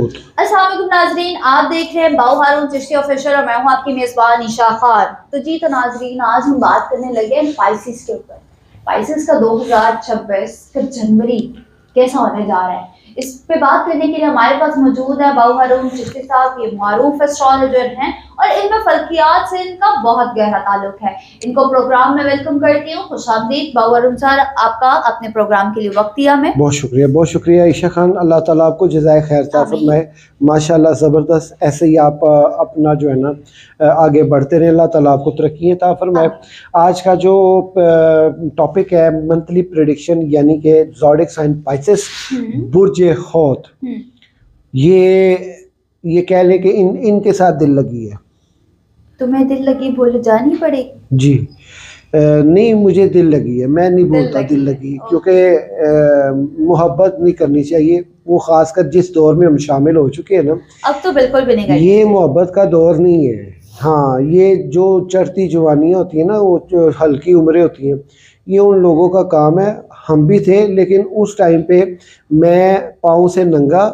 अस्सलाम वालेकुम नाजरीन, आप देख रहे हैं बाऊ हारून चिश्ती ऑफिशियल और मैं हूं आपकी मेजबान निशा खान। तो नाजरीन, आज हम बात करने लगे हैं पाइसिस के ऊपर। पाइसिस का 2026 का जनवरी कैसा होने जा रहा है, इस पे बात करने के लिए हमारे पास मौजूद है बाऊ हारून चिश्ती साहब। ये मारूफ एस्ट्रोलॉजर हैं और इनमें फल्कियात से इनका बहुत गहरा ताल्लुक है। इनको प्रोग्राम में वेलकम करती हूँ। खुशामदीद बाऊ हारून सर, आपका अपने प्रोग्राम के लिए वक्त दिया हमें। बहुत शुक्रिया ईशा खान। अल्लाह ताला आपको जज़ाए खैर अता फरमाए। माशाल्लाह ज़बरदस्त, ऐसे ही आप अपना जो है ना आगे बढ़ते रहे, अल्लाह ताला आपको तरक्की अता फरमाए। आज का जो टॉपिक है मंथली प्रेडिक्शन, यानी कि ज़ोडिक साइन पाइसेस बुर्ज हौत। ये कह लें कि इनके साथ दिल लगी है। तुम्हें दिल लगी बोले जानी पड़ेगी जी। नहीं, मुझे दिल लगी है, मैं नहीं बोलता दिल लगी, क्योंकि मोहब्बत नहीं करनी चाहिए। वो खासकर जिस दौर में हम शामिल हो चुके हैं ना, अब तो बिल्कुल भी नहीं, ये मोहब्बत का दौर नहीं है। हाँ, ये जो चढ़ती जवानियाँ होती है ना, वो जो हल्की उम्रें होती हैं, ये उन लोगों का काम है। हम भी थे, लेकिन उस टाइम पे मैं पाँव से नंगा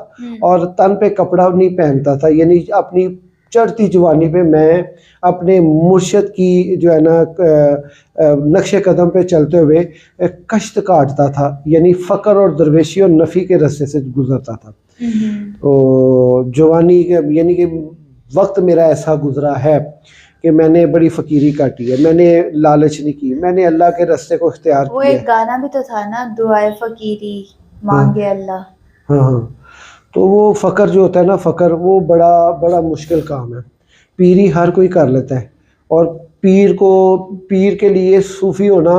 और तन पे कपड़ा नहीं पहनता था, यानी अपनी चढ़ती जवानी पे मैं अपने मुर्शद की जो है ना नक्शे कदम पे चलते हुए कश्त काटता था, यानी फ़क्र और दरवेशी और नफ़ी के रास्ते से गुजरता था। तो जवानी के यानी कि वक्त मेरा ऐसा गुजरा है कि मैंने बड़ी फ़कीरी काटी है, मैंने लालच नहीं की, मैंने अल्लाह के रास्ते को इख्तियार किया। वो एक गाना भी तो था ना, दुआए फ़कीरी मांगे अल्लाह। हाँ, तो वो फ़क्र जो होता है ना, फ़क्र वो बड़ा मुश्किल काम है। पीरी हर कोई कर लेता है, और पीर के लिए सूफ़ी होना,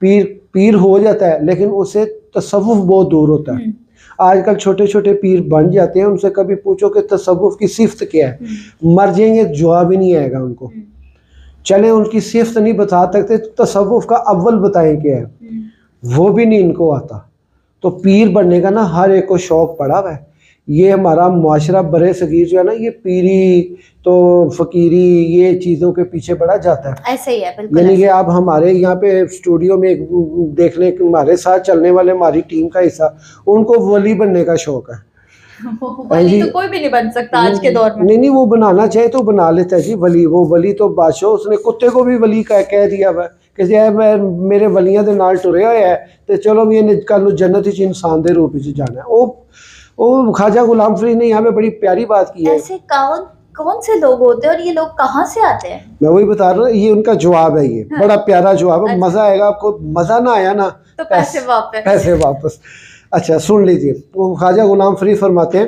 पीर हो जाता है, लेकिन उससे तसव्वुफ़ बहुत दूर होता है। आजकल छोटे छोटे पीर बन जाते हैं, उनसे कभी पूछो कि तसव्वुफ़ की सिफ़त क्या है, मर जाएंगे जवाब ही नहीं आएगा उनको। चले उनकी सिफ़त नहीं बता सकते, तसव्वुफ़ का अव्वल बताएं क्या है, वो भी नहीं इनको आता। तो पीर बनने का ना हर एक को शौक़ पड़ा हुआ है। ये हमारा मुआशरा बरे सगीर जो है ना, ये पीरी तो फ़कीरी ये चीज़ों के पीछे बढ़ा जाता है। ऐसे ही है, बिल्कुल। यानी कि आप हमारे यहाँ पे स्टूडियो में देखने हमारे साथ चलने वाले हमारी टीम का हिस्सा, उनको वली बनने का शौक़ है। वली तो कोई भी नहीं बन सकता आज के दौर में। नहीं, वो बनाना चाहे तो बना लेता है जी वली। वो वली तो बादशाह, उसने कुत्ते को भी वली कह दिया हुआ कि जे मैं मेरे वलियां दे नाल टुरे होए है, तो चलो भी इन्हें कल जन्नत च इंसान दे रूप च जाना है। वो ख्वाजा गुलाम फरीद ने यहाँ पे बड़ी प्यारी बात की है। ऐसे कौन से लोग होते हैं और ये लोग कहाँ से आते हैं? मैं वही बता रहा हूँ, ये उनका जवाब है। ये बड़ा प्यारा जवाब है। मजा आएगा आपको। मजा ना आया ना तो पैसे वापस। अच्छा, सुन लीजिए। वो ख्वाजा गुलाम फरीद फरमाते हैं,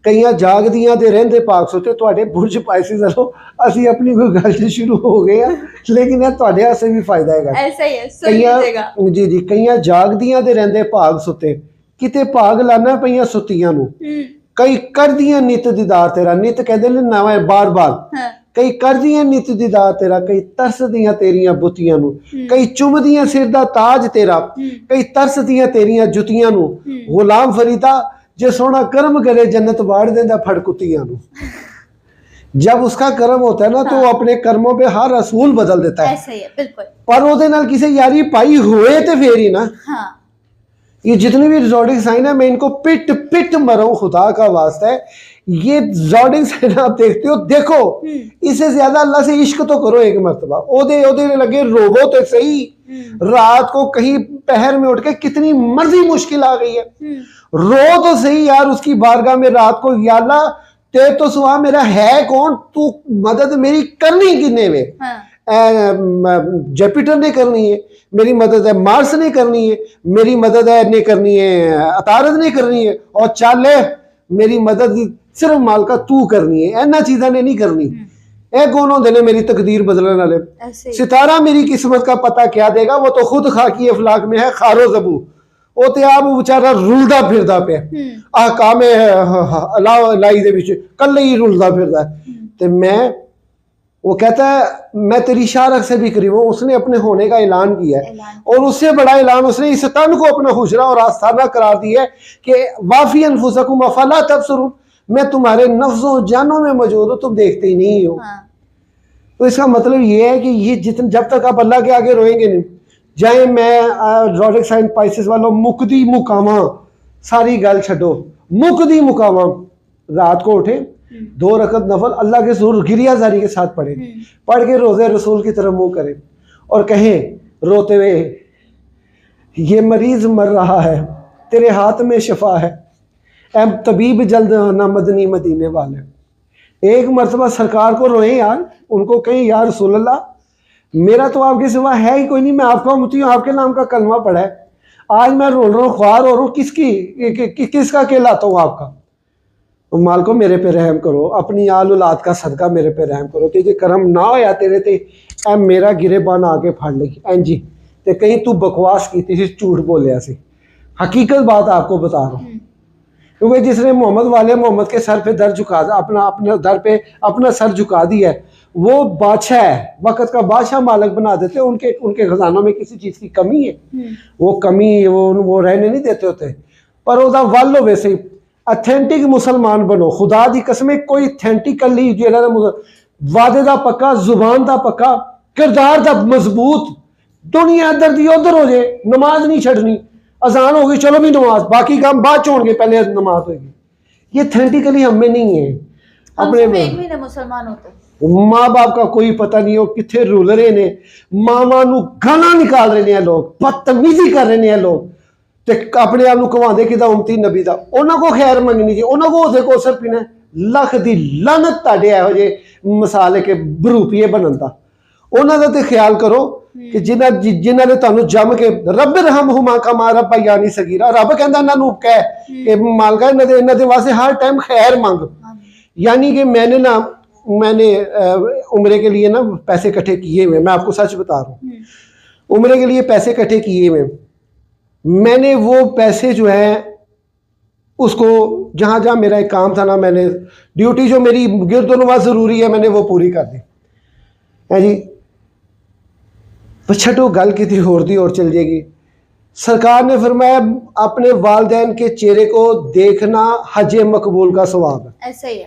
कईयां जागदियां दे रहंदे पाक सोते तुहाडे बुर्ज पाइसिस वालों, असी अपनी कोई गल शुरू हो गए हैं, लेकिन ये तुहाडे वास्ते भी फायदा है। ऐसा ही है, सुन लीजिएगा। जी, कईयां जागदियां दे रहंदे भाग सुते, किते भाग लाना पईयां सुतियां नूं, कई करदियां नित दीदार तेरा। नित कहते ने नवा बार बार। कई करदियां नित दीदार तेरा, कई तरसदियां तेरियां बुतियां नूं, कई चुमदियां सिर दा ताज तेरा, कई तरसदियां तेरियां जुतियां नूं। गुलाम फरीदा जे सोना कर्म करे जन्नत वाड़ देंदा फड़ कुतियां नूं। जब उसका कर्म होता है ना, तो वो अपने कर्मों पे हर रसूल बदल देता है। ऐसा ही है, बिल्कुल। पर ओदे नाल किसी यारी पाई हुए तो फिर ही ना। ये जितने भी ज़ोडिक साइन है, मैं इनको पिट मरूं, खुदा का वास्ता है। ये ज़ोडिक साइन आप देखते हो, देखो इससे ज्यादा अल्लाह से इश्क तो करो एक मरतबा। ओदे लगे रोवो तो सही। रात को कहीं पहर में उठ के कितनी मर्जी मुश्किल आ गई है, रो तो सही यार उसकी बारगाह में रात को, या अल्लाह ते तो सुहा मेरा है कौन, तू मदद मेरी करनी किन्ने में। जुपिटर ने करनी है मेरी मदद, है मार्स ने करनी है मेरी मदद, है ने करनी है अतारद ने करनी है, और चाले मेरी मदद सिर्फ मालका तू करनी है। इन्हां चीज़ां ने नहीं करनी। ए कौन होंदे ने मेरी तकदीर बदलने वाले? सितारा मेरी किस्मत का पता क्या देगा, वो तो खुद खाकी अफलाक में है खारो जबू। वो तो आप बेचारा रुलदा फिरदा पे अहकाम लाई दे विच कल्ले ही रुलदा फिरदा है। ते मैं, वो कहता है मैं तेरी शारक से भी करीब हूँ। उसने अपने होने का ऐलान किया है, और उससे बड़ा ऐलान उसने इस तन को अपना हुजरा और आस्थाना करार दिया है कि वाफी अनफुसकुम अफला तबसरुन, मैं तुम्हारे नफ्सों जानों में मौजूद हूँ, तुम देखते ही नहीं हो। तो इसका मतलब ये है कि ये जब तक आप अल्लाह के आगे रोएंगे नहीं जाए, मैं ज़ोडिक साइन पाइसिस वालों मुकदी मुकामा, सारी गल छड्डो, मुकदी मुकामा रात को उठे, 2 रकत नफल अल्लाह के ज़रूर गिरियाजारी के साथ पढ़े, पढ़ के रोज़े रसूल की तरफ मुँह करें और कहें रोते हुए, ये मरीज़ मर रहा है, तेरे हाथ में शिफा है, ऐ तबीब जल्द आना मदनी मदीने वाले। एक मरतबा सरकार को रोएं यार, उनको कहें यार रसूल अल्लाह, मेरा तो आपके सिवा है ही कोई नहीं, मैं आपका उम्मती हूँ, आपके नाम का कलमा पढ़ा है, आज मैं रोल रहा हूँ, ख्वार हो रहा हूँ, किसका कहलाता हूँ आपका। तो मालिको मेरे पे रहम करो, अपनी आल औलाद का सदका मेरे पे रहम करो, ते जे करम ना होया तेरे ते ऐ मेरा गिरेबान आके फाड़ लेगी एंजी, ते कहीं तू बकवास की थी, झूठ बोलिया सी। हकीकत बात आपको बता रहा हूँ, क्योंकि जिसने मोहम्मद वाले मोहम्मद के सर पे दर झुका अपना दर पे अपना सर झुका दिया है, वो बादशाह है, वक़्त का बादशाह मालिक बना देते हैं। उनके खजानों में किसी चीज़ की कमी है, वो कमी वो रहने नहीं देते होते। पर ओदा वल हो वैसे अथेंटिक मुसलमान बनो, खुदा दी कसम, कोई अथेंटिकली जेड़ा वादे दा पक्का, जुबान दा पक्का, किरदार दा मजबूत, दुनिया इधर दी उधर हो जाए, नमाज नहीं छड़नी, अजान होगी चलो भी नमाज, बाकी काम बाद च होंगे, पहले नमाज होगी। ये अथेंटिकली हमें नहीं है। अपने एक महीने मुसलमान होते, माँ बाप का कोई पता नहीं हो कितने रुल रहे ने, मावा नू गाना निकाल रहे हैं लोग, बदतमीजी कर रहे हैं लोग, ते अपने आप कवांदे कि उम्मती नबी दा, उन्हां को खैर मंगनी जी, उन्हां को ओदे कोसर पीना, लख दी लानत ताड़े इहो जे मसाले के बरूपीए बनन दा। उन्हां दा ते ख्याल करो कि जिन्हां ने तुहानू जम के रब रहमहुमा कमा रब्बयानी सगीरा, रब कहंदा इन्हां नू कह कि मालका इन्हां दे वास्ते हर टाइम खैर मंग। यानी कि मैंने उम्रे के लिए ना पैसे इकट्ठे किए हुए, मैं आपको सच बता रहा हूँ, उम्रे के लिए पैसे इकट्ठे किए हुए, मैंने वो पैसे जो है उसको जहाँ जहाँ मेरा एक काम था ना, मैंने ड्यूटी जो मेरी गिरदोनवा ज़रूरी है मैंने वो पूरी कर दी है जी। छठो गल की होर दी और चल जाएगी। सरकार ने फरमाया अपने वालदैन के चेहरे को देखना हज मकबूल का सवाब है। ऐसा ही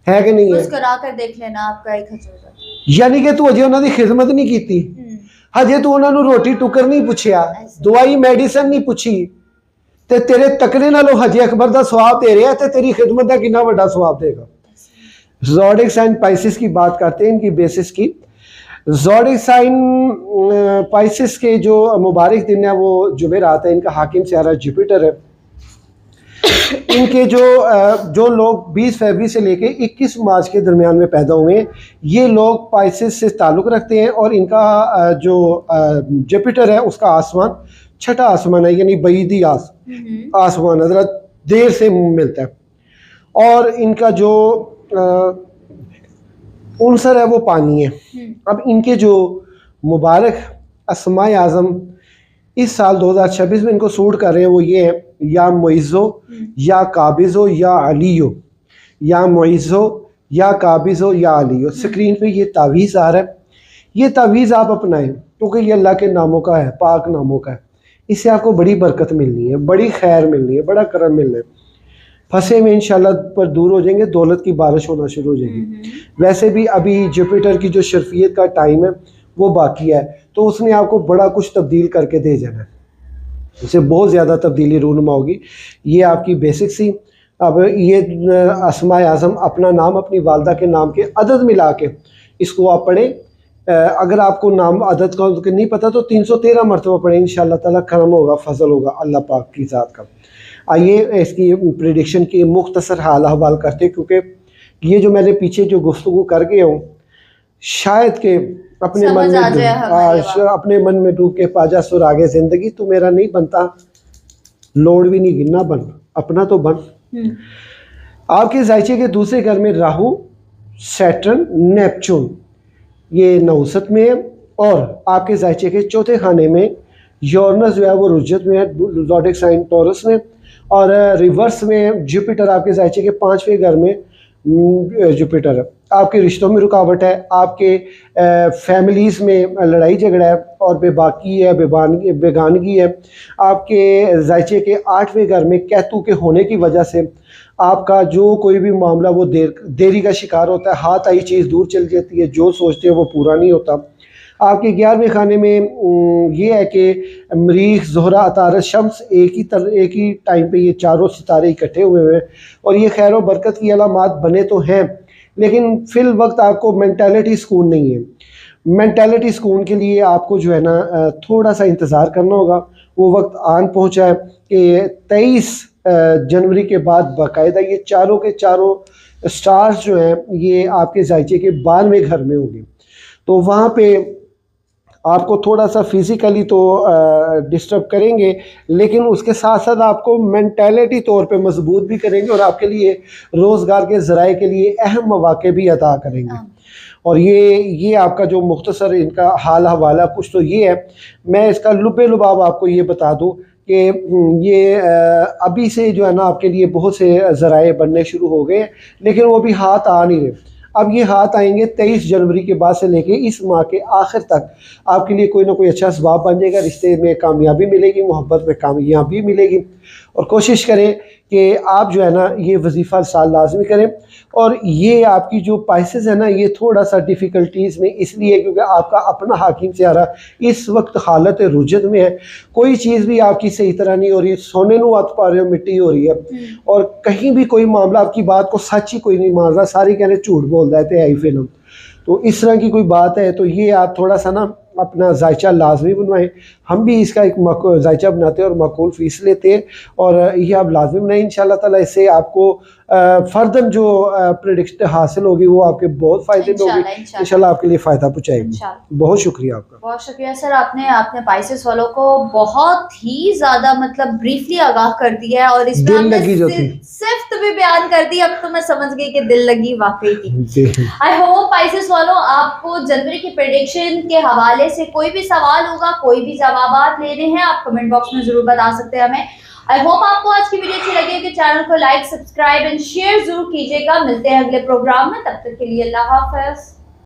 है कि नहीं है? मुस्कुरा कर देख लेना, आपका एक हज हो जाता। यानी कि तू अजे उन्होंने खिदमत नहीं की, हजे तू उन्होंने रोटी टुकर नहीं पूछया, दवाई मेडिसिन नहीं पूछी, ते तेरे तकने नालों हजे अकबर का सवाब दे रहा है, ते तेरी खिदमत का कितना बड़ा सवाब देगा। ज़ोडिक साइन पाइसिस की बात करते हैं, इनकी बेसिस की। ज़ोडिक साइन पाइसिस के जो मुबारक दिन है वो जुमेरात है, इनका हाकिम सियारा जुपिटर है। इनके जो लोग 20 फरवरी से लेके 21 मार्च के दरमियान में पैदा हुए, ये लोग पाइसिस से ताल्लुक़ रखते हैं, और इनका जो जुपिटर है उसका आसमान छठा आसमान है, यानी बईदी आसमान है, ज़रा देर से मिलता है। और इनका जो उनसर है वो पानी है। अब इनके जो मुबारक अस्माए आज़म इस साल 2026 में इनको सूट कर रहे हैं वो ये है, या मुइज़्ज़ो या काबिज़ो या अलियो, या मुइज़्ज़ो या काबिज़ो या अलियो। स्क्रीन पे ये तावीज़ आ रहा है, ये तावीज़ आप अपनाएं क्योंकि ये अल्लाह के नामों का है, पाक नामों का है। इससे आपको बड़ी बरकत मिलनी है, बड़ी खैर मिलनी है, बड़ा करम मिलना है। फंसे में इंशाल्लाह पर दूर हो जाएंगे, दौलत की बारिश होना शुरू हो जाएगी। वैसे भी अभी जुपिटर की जो शर्फियत का टाइम है वो बाकी है, तो उसने आपको बड़ा कुछ तब्दील करके दे जाना है, उससे बहुत ज़्यादा तब्दीली रूनुमा होगी। ये आपकी बेसिक सी। अब ये अस्माए आज़म अपना नाम अपनी वालदा के नाम के अदद मिला के इसको आप पढ़ें। अगर आपको नाम अदद का नहीं पता तो 313 मरतबा पढ़ें, इंशाअल्लाह ताला करम होगा, फजल होगा अल्लाह पाक की ज़ात का। आइए इसकी प्रेडिक्शन की मुख्तसर हाल अहवाल करते, क्योंकि ये जो मैंने पीछे जो गुफ्तगू कर गया हूँ शायद के अपने मन में डूब के पाजा सुरागे ज़िंदगी, तो मेरा नहीं बनता, लोड भी नहीं गिनना, बन अपना तो बन। आपके जायचे के दूसरे घर में राहु, सैटर्न, नेपच्यून ये नहुसत में है, और आपके जायचे के चौथे खाने में यूरेनस जो है वो रुज्जत में है, ज़ोडिक साइन टॉरस में, और रिवर्स में जुपिटर आपके जायचे के 5वें घर में जुपिटर है। आपके रिश्तों में रुकावट है, आपके फैमिलीज़ में लड़ाई झगड़ा है और बेबाकी है, बेगानगी है। आपके जायचे के 8वें घर में केतु के होने की वजह से आपका जो कोई भी मामला वो देरी का शिकार होता है, हाथ आई चीज़ दूर चल जाती है, जो सोचते हैं वो पूरा नहीं होता। आपके 11वें खाने में ये है कि मरीख, ज़ोहरा, अतारद, शम्स एक ही टाइम पे ये चारों सितारे इकट्ठे हुए हुए हैं और ये खैर व बरकत की अलामात बने तो हैं, लेकिन फिल वक्त आपको मेंटालिटी सुकून नहीं है। मेंटालिटी सुकून के लिए आपको जो है ना थोड़ा सा इंतज़ार करना होगा। वो वक्त आन पहुँचा है कि 23 जनवरी के बाद बाकायदा ये चारों के चारों स्टार्स जो हैं ये आपके जायचे के 92वें घर में होंगे। तो वहाँ पे आपको थोड़ा सा फिज़िकली तो डिस्टर्ब करेंगे, लेकिन उसके साथ साथ आपको मेंटालिटी तौर पे मजबूत भी करेंगे और आपके लिए रोज़गार के ज़राए के लिए अहम मौक़े भी अता करेंगे। और ये आपका जो मुख्तसर इनका हाल हवाला कुछ तो ये है। मैं इसका लुबे लुबाब आपको ये बता दूँ कि ये अभी से जो है ना आपके लिए बहुत से ज़राए बनने शुरू हो गए, लेकिन वो भी हाथ आ नहीं रहे। अब ये हाथ आएंगे 23 जनवरी के बाद से लेके इस माह के आखिर तक आपके लिए कोई ना कोई अच्छा असबाब बन जाएगा। रिश्ते में कामयाबी मिलेगी, मोहब्बत में कामयाबी मिलेगी। और कोशिश करें कि आप जो है ना ये वजीफ़ा साल लाजमी करें। और ये आपकी जो पाइसेस है ना ये थोड़ा सा डिफ़िकल्टीज़ में इसलिए क्योंकि आपका अपना हाकिम सियारा इस वक्त हालत रुजत में है। कोई चीज़ भी आपकी सही तरह नहीं हो रही, सोने नू हथ पा रहे हो मिट्टी हो रही है, और कहीं भी कोई मामला आपकी बात को सच ही कोई नहीं मान रहा, सारी कह रहे झूठ बोल रहे थे आई फिल्म। तो इस तरह की कोई बात है तो ये आप थोड़ा सा ना अपना जायचा लाजमी बनवाएं। हम भी इसका एक जायचा बनाते हैं और माकूल फ़ीस लेते हैं और ये आप लाजमी बनाएं। इंशाल्लाह ताला इससे आपको फ़र्दन जो प्रेडिक्शन हासिल होगी वो आपके बहुत फ़ायदे में होगी, इंशाल्लाह आपके लिए फ़ायदा पहुँचाएगी। बहुत शुक्रिया आपका। बहुत शुक्रिया सर, आपने पाइसेस वालों को बहुत ही ज़्यादा मतलब ब्रीफली आगाह कर दिया है और इसमें दिल लगी जो थी सिर्फ भी बयान कर दी। अब तो मैं समझ गई कि दिल लगी वाकई की। आई होप पाइसेस वालों आपको जनवरी की प्रेडिक्शन के हवाले से कोई भी सवाल होगा, कोई भी जवाब लेने हैं, आप कमेंट बॉक्स में जरूर बता सकते हैं हमें। आई होप आपको आज की वीडियो अच्छी लगी कि चैनल को लाइक, सब्सक्राइब एंड शेयर जरूर कीजिएगा। मिलते हैं अगले प्रोग्राम में, तब तक के लिए अल्लाह हाफ़िज़।